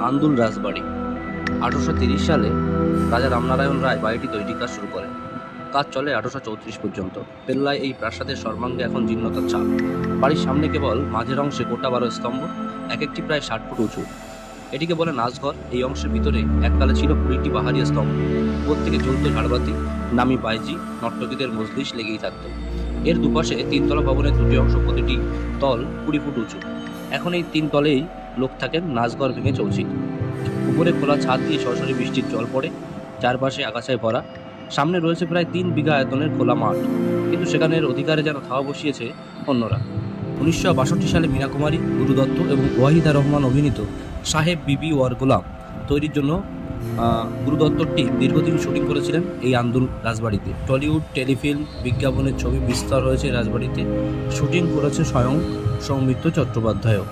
আন্দুল রাজবাড়ি। 1830 সালে রাজা রামনারায়ণ রায় বাড়িটি তৈরির কাজ শুরু করেন। কাজ চলে 1834 পর্যন্ত। পেল্লায় এই প্রাসাদের সর্বাঙ্গে এখন জীর্ণতার ছাপ। বাড়ির সামনে কেবল মাঝের অংশে গোটা 12 স্তম্ভ, এক একটি প্রায় 60 ফুট উঁচু। এটিকে বলে নাচঘর। এই অংশের ভিতরে এককালে ছিল 20টি পাহাড়িয়া স্তম্ভ। উপর থেকে জ্বলত ঝাড়বাতি, নামি বাইজি, নর্তকীদের মজলিস লেগেই থাকত। এর দুপাশে তিনতলা ভবনের দুটি অংশ, প্রতিটি তল 20 ফুট উঁচু। এখন এই তিন তলেই লোক থাকেন, নাচঘর ভেঙে চৌচির। উপরে খোলা ছাদ দিয়ে সরাসরি বৃষ্টির জল পড়ে, চারপাশে আগাছায় ভরা। সামনে রয়েছে প্রায় 3 বিঘা আয়তনের খোলা মাঠ, কিন্তু সেখানের অধিকারে যেন থাওয়া বসিয়েছে অন্যরা। 1962 সালে মীনা কুমারী, গুরু দত্ত এবং ওয়াহিদা রহমান অভিনীত সাহেব বিবি ওয়ার গোলাম তৈরির জন্য গুরু দত্তর টিম দীর্ঘদিন শুটিং করেছিলেন এই আন্দুল রাজবাড়িতে। টলিউড, টেলিফিল্ম, বিজ্ঞাপনের ছবি বিস্তার হয়েছে রাজবাড়িতে। শুটিং করেছে স্বয়ং সৌমিত্র চট্টোপাধ্যায়ও।